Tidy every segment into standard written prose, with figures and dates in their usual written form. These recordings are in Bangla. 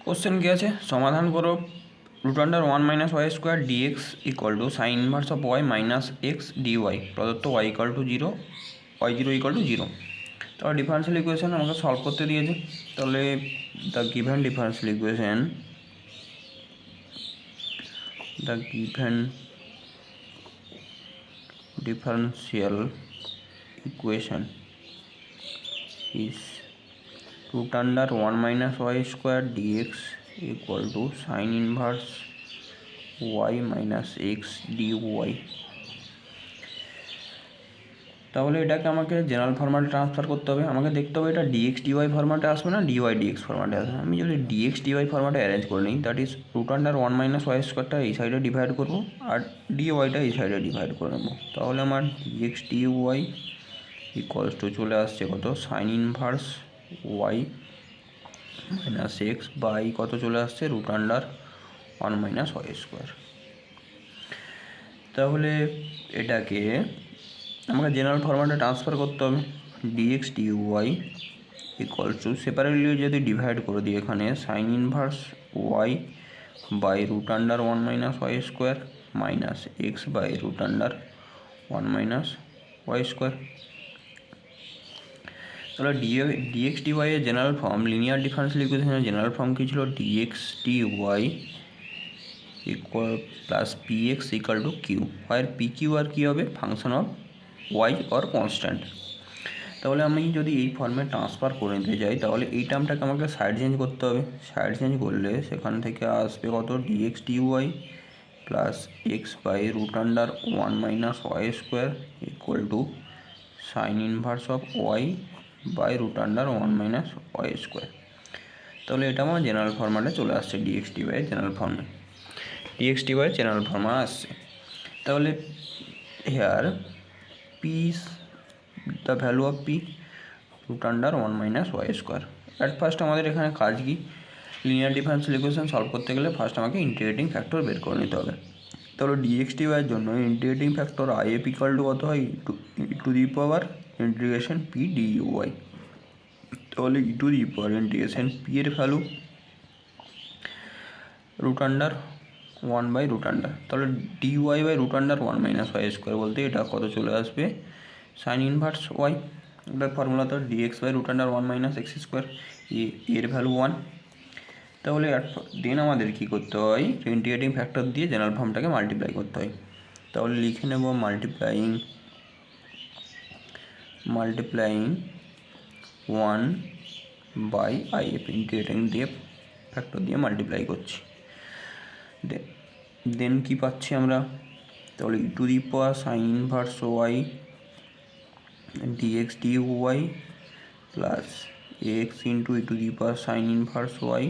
কোশ্চেন কি আছে, সমাধান করো root under 1 - y² dx equal to sine inverse of y minus x dy প্রদত্ত y equal to 0, y0 equal to 0। তাহলে ডিফারেন্সিয়াল ইকুয়েশন আমাকে সলভ করতে দিয়েছে। তাহলে the given differential equation is root under 1 minus y square dx equal to sin inverse y minus x dy। তাহলে এটাকে আমাকে জেনারেল ফরম্যাটে ট্রান্সফার করতে হবে। আমাকে দেখতে হবে এটা ডিএক্স ডিওয়াই ফরম্যাটে আসবে না ডিওয়াই ডিএক্স ফরম্যাটে আসবে। আমি যদি ডিএক্স ডিওয়াই ফরম্যাটে অ্যারেঞ্জ করে নিই, that is root under 1 minus y স্কোয়ারটা এই সাইডে ডিভাইড করবো আর ডিওয়াইটা এই সাইডে ডিভাইড করে নেবো। তাহলে আমার ডিএক্স ডিওয়াই ইকুয়ালস টু চলে আসছে কত, sine inverse y minus x by কত চলে আসছে, root under 1 minus y square. তাহলে এটাকে আমাকে জেনারেল ফরম্যাটে ট্রান্সফার করতে হবে। Dx dy equals to separately যদি ডিভাইড করে দিই এখানে sine inverse y by root under 1 minus y square minus x by root under 1 minus y square. তাহলে ডিএক্স ডিওয়াই এর জেনারেল ফর্ম, লিনিয়ার ডিফারেন্সিয়াল ইকুয়েশনের জেনারেল ফর্ম কী ছিল, dx dy equal plus p x equal to q, আর পি কিউ আর কী হবে, function of y or constant. তাহলে আমি যদি এই ফর্মে ট্রান্সফার করে নিতে যাই, তাহলে এই টার্মটাকে আমাকে সাইড চেঞ্জ করতে হবে। সাইড চেঞ্জ করলে সেখান থেকে আসবে কত, dx dy plus x by root under 1 minus y square equal to sine inverse of y by root under 1 minus y square. তাহলে এটা আমার জেনারেল ফর্ম্যাটে চলে আসছে, ডিএক্স ডিওয়াই জেনারেল ফর্মে, ডিএক্স ডিওয়াই জেনারেল ফর্মে আসছে। তাহলে here p is the value of p, root under 1 minus y square. At first আমাদের এখানে কাজ কি, লিনিয়ার ডিফারেন্সিয়াল ইকুয়েশন সলভ করতে গেলে ফার্স্ট আমাকে ইন্টিগ্রেটিং ফ্যাক্টর বের করে নিতে হবে। তাহলে ডিএক্স ডিওয়াইয়ের জন্য integrating factor IF equal to কত হয়, to the power integration p d y. তাহলে e to the power integration p এর value root under 1 by root under, তাহলে d y by root under 1 minus y square বলতে এটা কত চলে আসবে, সাইন ইনভার্স ওয়াই। এটার ফর্মুলা তো d x by root under 1 minus x square, এর ভ্যালু 1। তাহলে দেন আমাদের কী করতে হয়, ইন্টিগ্রেটিং ফ্যাক্টর দিয়ে জেনারেল ফর্মটাকে মাল্টিপ্লাই করতে হয়। তাহলে লিখে নেব মাল্টিপ্লাইং 1 বাই আইএফ, ইন্টিগ্রেটিং দিয়ে ফ্যাক্টর দিয়ে মাল্টিপ্লাই করছি। দেন কি পাচ্ছি আমরা, তাহলে e to the power sine inverse y d x dy plus x into e to the power sine inverse y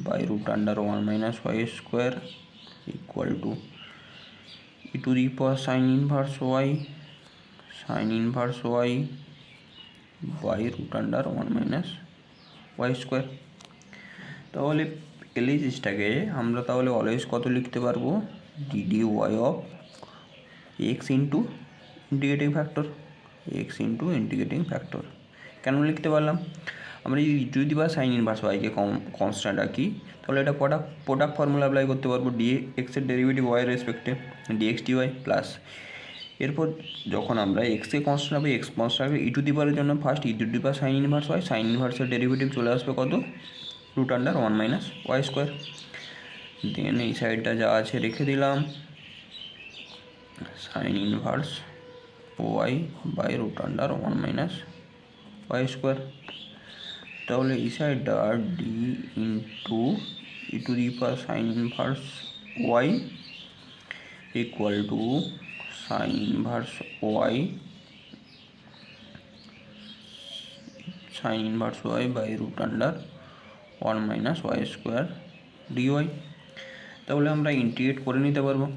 by root under 1 minus y square equal to e to the power sine inverse y by root under 1 minus y square. তাহলে এলএইচএসটাকে আমরা তাহলে অলওয়েজ কত লিখতে পারবো, d d y of x into integrating factor. কেন লিখতে পারলাম, আমরা যদি ই টু দি পাওয়ার সাইন ইনভার্স ওয়াইকে কনস্ট্যান্ট রাখি, তাহলে এটা প্রোডাক্ট ফর্মুলা অ্যাপ্লাই করতে পারবো, ডি এক্সের ডেরিভেটিভ ওয়াই রেসপেক্টে ডিএক্স ডিওয়াই প্লাস, এরপর যখন আমরা এক্সকে কনস্ট্যান্ট হবে, এক্স কনস্ট্যান্ট হবে, ই টু দি পাওয়ারের জন্য first e to the power sine inverse y, sine ইনভার্সের ডেরিভেটিভ চলে আসবে কত, root under 1 minus y square. Then এই সাইডটা যা আছে রেখে দিলাম, sine inverse y by root under 1 minus y square. তাহলে এই সাইডটা d into e to the power sine inverse y equal to sine inverse y by root under 1 minus y square dy. তাহলে আমরা ইন্টিগ্রেট করে নিতে পারবো,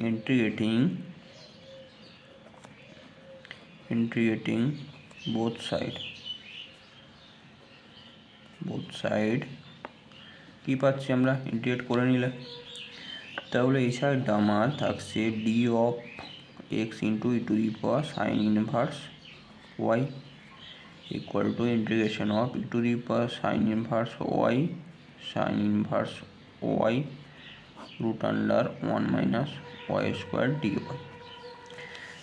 ইন্টিগ্রেটিং বোথ সাইড কী পাচ্ছি আমরা ইন্টিগ্রেট করে নিলে, তাহলে এই সাইডটা আমার থাকছে d of x into e to the power sine inverse y equal to integration of e to the power sine inverse y root under 1 minus y square dy.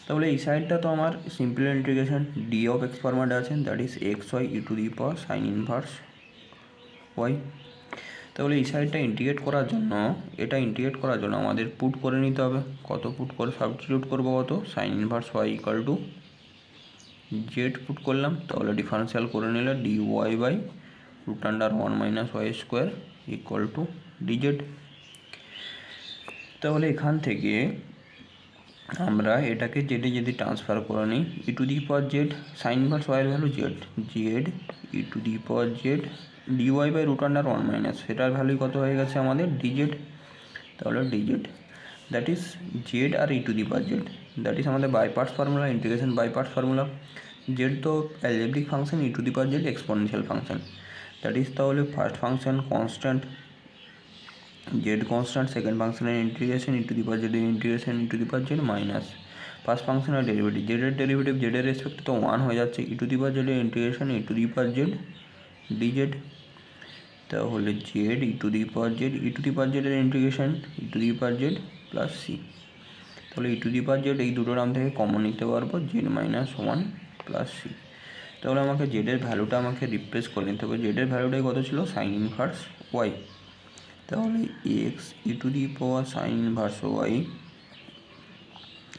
তাহলে এই সাইডটা তো আমার simple integration d of x ফরম্যাটে আছে, that is x y e to the power sine inverse y. তাহলে এই সাইডটা ইন্টিগ্রেট করার জন্য আমাদের পুট করে নিতে হবে। কত পুট করে সাবস্টিটিউট করবো? কত? Sine inverse y equal to z put করলাম, তাহলে ডিফারেন্সিয়াল করে নিলে d y by root under 1 minus y square equal to dz. তাহলে এখান থেকে আমরা এটাকে জেডে যদি ট্রান্সফার করে নিই, e to the power z sine inverse ওয়াইয়ের value z e to the power z d y by root under 1 minus, সেটার ভ্যালু কত হয়ে গেছে আমাদের? ডিজেড। তাহলে ডিজেড দ্যাট ইজ জেড আর e to the power z, that is আমাদের by parts formula, integration by parts formula. Z তো algebraic function, e to the power z exponential function, that is তাহলে first function constant Z constant, second ফাংশনের integration e to the power z integration e to the power z minus first ফাংশনের ডেরিভেটিভ, জেডের ডেরিভেটিভ জেডের রেসপেক্টে তো 1 হয়ে যাচ্ছে, ই টু দি পাওয়ার জেডের integration e to the power z d z. তাহলে z e to the power জেডের integration e to the power z plus c. তাহলে e to the power Z এই দুটো নাম থেকে কমন নিতে পারবো, জেড মাইনাস 1 প্লাস সি। তাহলে আমাকে জেডের ভ্যালুটা আমাকে রিপ্লেস করে নিতে হবে। জেডের ভ্যালুটাই কত ছিল? Sine inverse y. তাহলে x e to the power sine inverse y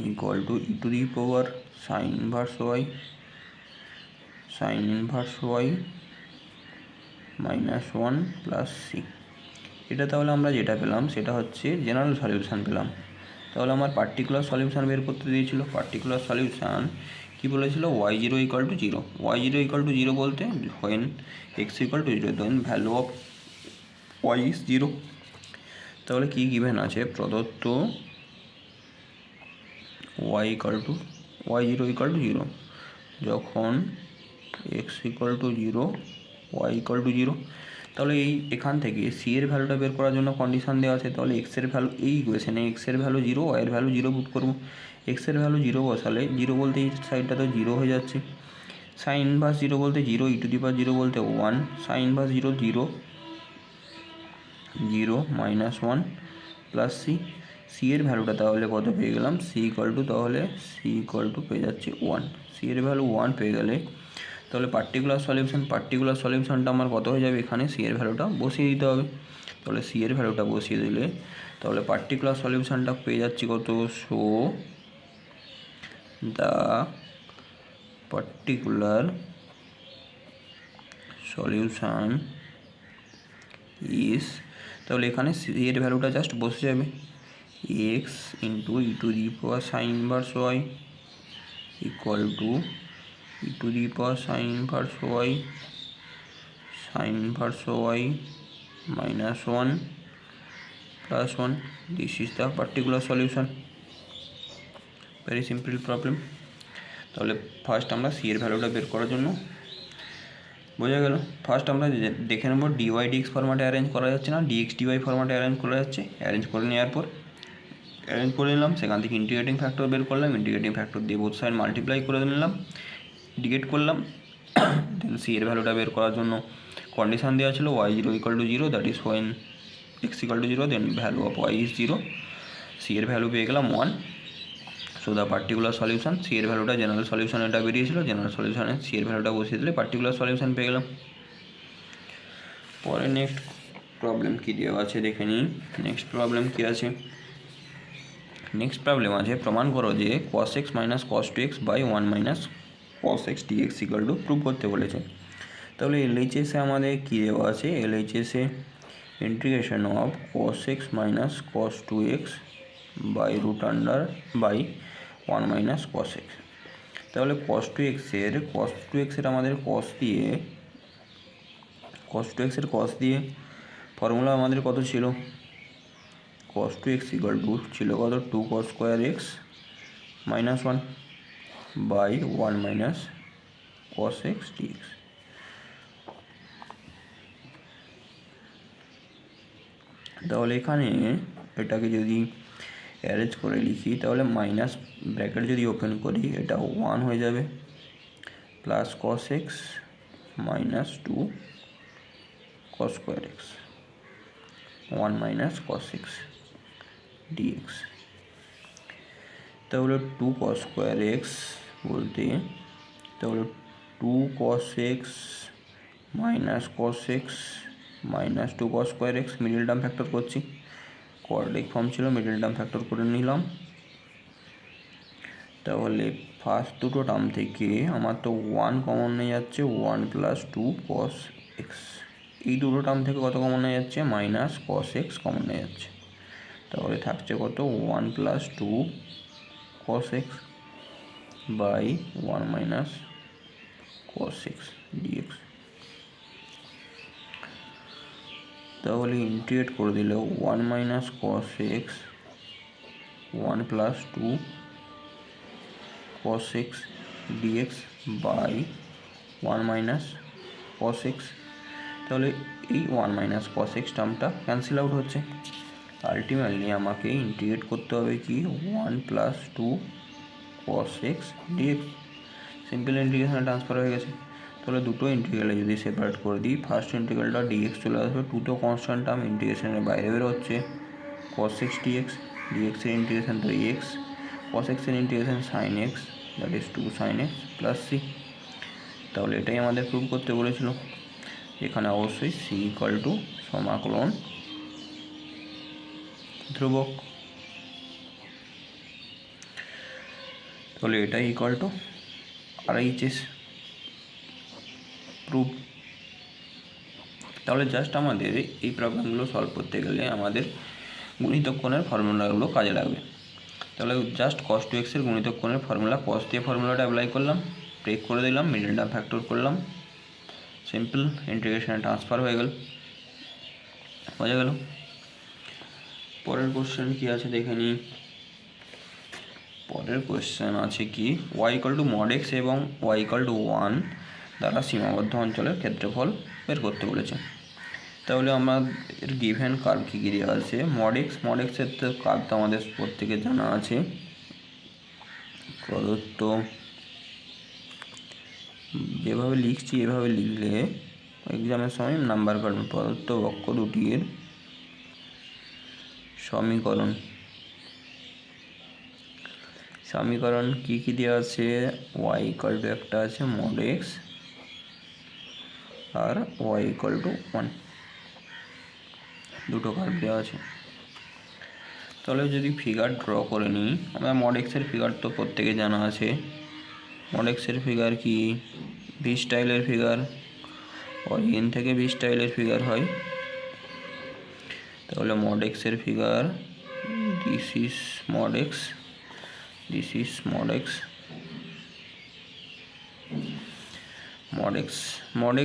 equal to e to the power sine inverse y minus 1 plus c. এটা তাহলে আমরা যেটা পেলাম সেটা হচ্ছে জেনারেল সলিউশান পেলাম। তাহলে আমার পার্টিকুলার সলিউশান বের করতে দিয়েছিল। পার্টিকুলার সলিউশান কী বলেছিল? Y zero equal to zero. Y zero equal to zero বলতে when x equal to zero then value of y is zero. তাহলে কী গিভেন আছে? প্রদত্ত y zero equal to zero, যখন x equal to zero y equal to zero. তাহলে এখান থেকে সি এর ভ্যালুটা বের করার জন্য কন্ডিশন দেওয়া আছে। তাহলে এক্সের ভ্যালু এই ইকুয়েশনে এক্সের ভ্যালু জিরো, ওয়াইয়ের ভ্যালু জিরো পুট করবো। এক্সের ভ্যালু জিরো বসালে, জিরো বলতে এই সাইডটা তো জিরো হয়ে যাচ্ছে, সাইন ইনভার্স জিরো বলতে zero, e to the power zero বলতে 1, sine inverse zero minus 1 plus c এর ভ্যালুটা তাহলে কত পেয়ে গেলাম? সি ইকুয়াল টু পেয়ে যাচ্ছে 1। সি এর ভ্যালু 1 পেয়ে গেলে তাহলে পার্টিকুলার সলিউশনটা আমার কত হয়ে যাবে? এখানে সি এর ভ্যালুটা বসিয়ে দিতে হবে। তাহলে সি এর ভ্যালুটা বসিয়ে দিলে তাহলে পার্টিকুলার সলিউশনটা পেয়ে যাচ্ছি কত? So the particular solution is, তাহলে এখানে সি এর ভ্যালুটা জাস্ট বসে যাবে, x into e to the power sine inverse y equal to e to the power sine inverse y minus 1 plus 1। This is the particular solution. Very simple problem. তাহলে ফার্স্ট আমরা সি এর ভ্যালুটা বের করার জন্য, বোঝা গেল, ফার্স্ট আমরা দেখে নেব ডিওয়াই ডিএক্স ফরম্যাটে অ্যারেঞ্জ করা যাচ্ছে না, ডিএক্স ডিওয়াই ফরম্যাটে অ্যারেঞ্জ করা যাচ্ছে। অ্যারেঞ্জ করে নেওয়ার পর নিলাম, সেখান থেকে ইন্টিগ্রেটিং ফ্যাক্টর বের করলাম, ইন্টিগ্রেটিং ফ্যাক্টর দিয়ে বোথ সাইড মাল্টিপ্লাই করে নিলাম, ডিগ্রেড করলাম। দেন সি এর ভ্যালুটা বের করার জন্য কন্ডিশন দেওয়া ছিল y zero equal to zero, that is when x equal to zero then value of y is zero. C এর ভ্যালু পেয়ে গেলাম 1। So the particular solution, c এর ভ্যালুটা জেনারেল সলিউশন এটা বেরিয়েছিল, জেনারেল সলিউশনে সি এর ভ্যালুটা বসিয়ে দিলে পার্টিকুলার সলিউশন পেয়ে গেলাম। পরে নেক্সট প্রবলেম কী দেওয়া আছে দেখে নিই। নেক্সট প্রবলেম কী আছে? নেক্সট প্রবলেম আছে প্রমাণ করো যে cos x minus cos 2x by 1 minus cos x dx equal to prove করতে বলেছে। তাহলে এলএইচএসে আমাদের কী দেওয়া আছে? এলএইচএসে integration of cos x minus cos 2x by root under by 1 minus cos x। তাহলে cos 2x এর আমাদের cos দিয়ে ফর্মুলা আমাদের কত ছিল? cos 2x ইকুয়াল টু ছিল কত? 2 cos square x minus 1 by 1 minus cos x dx। তাহলে এখানে এটাকে যদি অ্যারেঞ্জ করে লিখি তাহলে মাইনাস ব্র্যাকেট যদি ওপেন করি এটা 1 হয়ে যাবে, plus cos x minus 2 cos square x 1 minus cos x d x. তাহলে 2 কস স্কোয়ার এক্স বলতে তাহলে 2 cos x minus cos x minus 2 cos square x, middle term factor করছি, কোয়াড্রেটিক ফর্ম ছিল, মিডল টার্ম ফ্যাক্টর করে নিলাম। তাহলে ফার্স্ট দুটো টার্ম থেকে আমার তো 1 কমন নিয়ে যাচ্ছে, 1 প্লাস 2 কস এক্স। এই দুটো টার্ম থেকে কত কমন নিয়ে যাচ্ছে, মাইনাস কস এক্স কমন নিয়ে যাচ্ছে। তাহলে থাকছে কত, 1 plus 2 cos x by 1 minus cos x d x. তাহলে ইন্টিগ্রেট করে দিলে 1 minus cos x 1 plus 2 cos x dx by 1 minus cos x। তাহলে এই 1 মাইনাস cos x টার্মটা ক্যান্সেল আউট হচ্ছে। আলটিমেটলি আমাকে ইন্টিগ্রেট করতে হবে কি 1 plus 2 cos x dx। Simple ইন্টিগ্রেশনে ট্রান্সফার হয়ে গেছে। তাহলে দুটো ইন্টিগ্রালে যদি সেপারেট করে দিই, ফার্স্ট ইন্টিগ্রালটা dx চলে আসবে, 2 তো কনস্ট্যান্ট টার্ম ইন্টিগ্রেশনের বাইরে বেরোচ্ছে, cos x dx, dx এর ইন্টিগ্রেশন তো x, cos x এর integration sin x, that is 2 sin x plus c। তাহলে এটাই আমাদের প্রুভ করতে বলেছিল। এখানে অবশ্যই c ইকুয়াল টু সমাকলন ধ্রুবক। তাহলে এটাই ইকুয়াল টু RHS প্রুভ। তাহলে জাস্ট আমাদের এই প্রবলেমগুলো সলভ করতে গেলে আমাদের গুণিতক কোণের ফর্মুলাগুলো কাজে লাগবে। তাহলে জাস্ট cos 2x এর গুণিতক কোণের ফর্মুলা, cos দিয়ে ফর্মুলাটা অ্যাপ্লাই করলাম, ব্রেক করে দিলাম, মিডল টার্ম ফ্যাক্টর করলাম, সিম্পল ইন্টিগ্রেশনে ট্রান্সফার হয়ে গেল, বোঝা গেল। পরের কোশ্চেন কি আছে দেখে নিই। পরের কোশ্চেন আছে কি y equal two mod x এবং y ইকুয়াল টু 1 দ্বারা সীমাবদ্ধ অঞ্চলের ক্ষেত্রফল বের করতে বলেছে। তাহলে আমাদের গিভেন কার্ভ কী কী দেওয়া আছে, মড এক্সের তো কার্ভ তো আমাদের প্রত্যেকের জানা আছে, প্রদত্ত যেভাবে লিখছি এভাবে লিখলে এক্সামের সময় নাম্বার পাবেন। প্রদত্ত বক্র দুটির সমীকরণ কী কী দেওয়া আছে, y ইকুয়াল টু একটা আছে মড এক্স আর y ইকুয়াল টু 1, দুটো কার্ভ দেওয়া আছে। তাহলে যদি ফিগার ড্র করে নিই, আমরা মড এক্সের ফিগার তো প্রত্যেকে জানা আছে। মড এক্সের ফিগার কি ভি স্টাইলের ফিগার, অরিজিন থেকে ভি স্টাইলের ফিগার হয়। তাহলে মড এক্সের figure this is mod x, this is mod x. Mod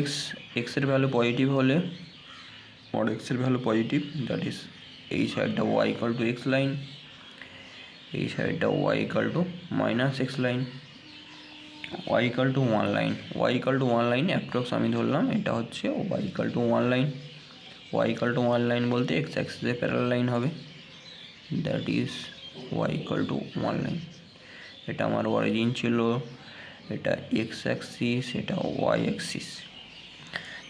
এক্সের ভ্যালু পজিটিভ হলে মড এক্সের ভ্যালু পজিটিভ, দ্যাট ইজ এই সাইডটা y equal two x line, এই সাইডটা y equal two minus x line, y equal to 1 line, y equal to 1 line approx আমি ধরলাম এটা হচ্ছে y equal to 1 line. y equal to 1 line বলতে এক্স অ্যাক্সিসে প্যারালাল লাইন হবে, that is y equal to 1 line. এটা আমার অরিজিন ছিল, এটা এক্স অ্যাক্সিস, এটা y অ্যাক্সিস।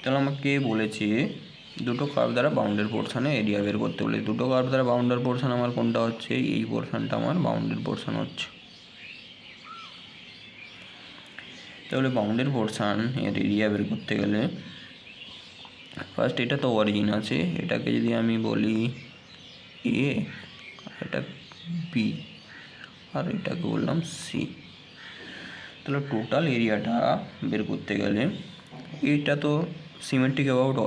তাহলে আমাকে বলেছে দুটো কার্ভ দ্বারা বাউন্ডেড পোর্শনে এরিয়া বের করতে বলে। দুটো কার্ভ দ্বারা বাউন্ডেড পোর্শন আমার কোনটা হচ্ছে, এই পোর্শনটা আমার বাউন্ডেড পোর্শন হচ্ছে। তাহলে বাউন্ডেড পোর্শন এর এরিয়া বের করতে গেলে ফার্স্ট এটা তো অরিজিন আছে, এটাকে যদি আমি বলি এ, এটা বি আর এটাকে বললাম সি। তাহলে টোটাল এরিয়াটা বের করতে গেলে এটা তো সিমেট্রিক অ্যাবাউট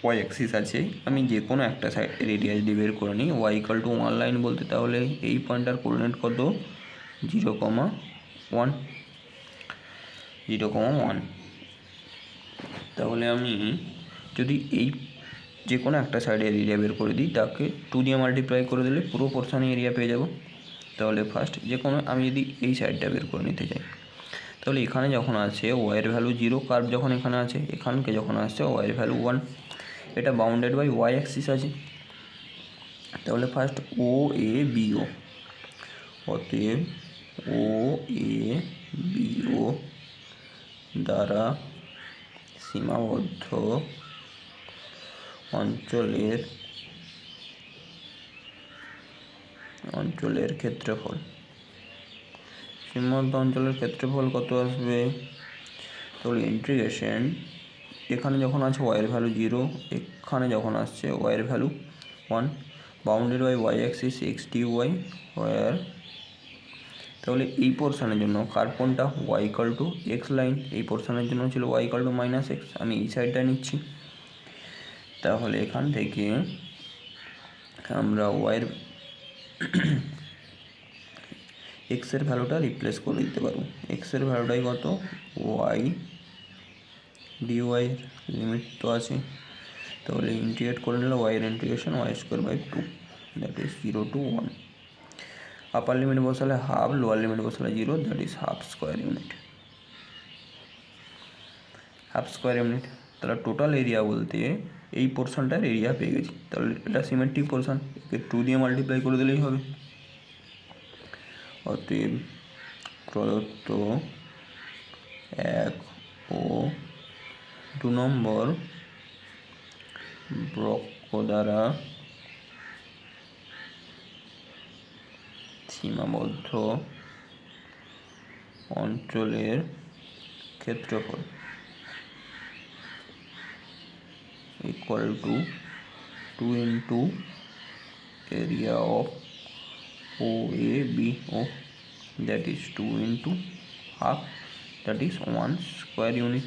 ওয়াই অ্যাক্সিস আছে, আমি যে কোনো একটা সাইড এরিয়া যদি বের করে নিই y ইকুয়াল টু 1 লাইন বলতে, তাহলে এই পয়েন্টটার কোঅর্ডিনেট কত 0,1, 0,1। তাহলে আমি যদি এই যে কোনো একটা সাইডের এরিয়া বের করে দিই, তাকে 2 দিয়ে মাল্টিপ্লাই করে দিলে পুরো পোর্শনে এরিয়া পেয়ে যাব। তাহলে ফার্স্ট যে কোনো আমি যদি এই সাইডটা বের করে নিতে চাই, তাহলে এখানে যখন আছে ওয়াইয়ের ভ্যালু 0, কার্ভ যখন এখানে আছে, এখানকে যখন আসছে ওয়াইয়ের ভ্যালু 1, এটা বাউন্ডেড বাই ওয়াই অ্যাক্সিস আছে। তাহলে ফার্স্ট ও এ বিও, অতএব ও এ বিও দ্বারা সীমাবদ্ধ অঞ্চলের ক্ষেত্রফল। সীমাবদ্ধ অঞ্চলের ক্ষেত্রফল কত আসবে? তাহলে ইন্টিগ্রেশন, এখানে যখন আছে ওয়াইয়ের ভ্যালু 0, এখানে যখন আসছে ওয়াইয়ের value 1, bounded by y axis x d y, ওয়ার তাহলে এই পোর্শনের জন্য কার্বনটা y equal to x line, এই পোর্শনের জন্য ছিল y equal to minus x, আমি এই সাইডটা নিচ্ছি। তাহলে এখান থেকে আমরা ওয়াইয়ের এক্সের ভ্যালুটা রিপ্লেস করে দিতে পারবো। এক্সের ভ্যালুটাই কত? ওয়াই ডিওয়াই, লিমিট তো আছে, তাহলে ইন্টিগ্রেট করে নিলে ওয়াইয়ের integration y square by 2, that is 0 to 1। Upper limit বসালে হাফ, লোয়ার লিমিট বসালে 0, that is half square unit. Half square unit, তাহলে টোটাল এরিয়া বলতে এই পোর্শনটার এরিয়া পেয়ে গেছি। তাহলে এটা সিমেট্রিক পোর্শন, একে 2 দিয়ে মাল্টিপ্লাই করে দিলেই হবে। অতএব প্রদত্ত 1 ও 2 নম্বর বক্র দ্বারা সীমাবদ্ধ অঞ্চলের ক্ষেত্রফল equal to 2 into area of OABO, that is 2 into half, that is 1 square unit।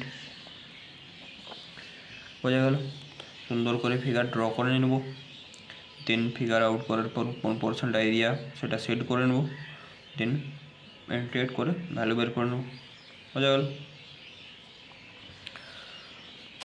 বোঝা গেল? সুন্দর করে ফিগার ড্র করে নেব, দেন ফিগার আউট করার পর কোন পোর্শনটা এরিয়া সেটা সেট করে নেব, দেন ইন্টিগ্রেট করে ভ্যালু বের করে নেব। বোঝা গেল?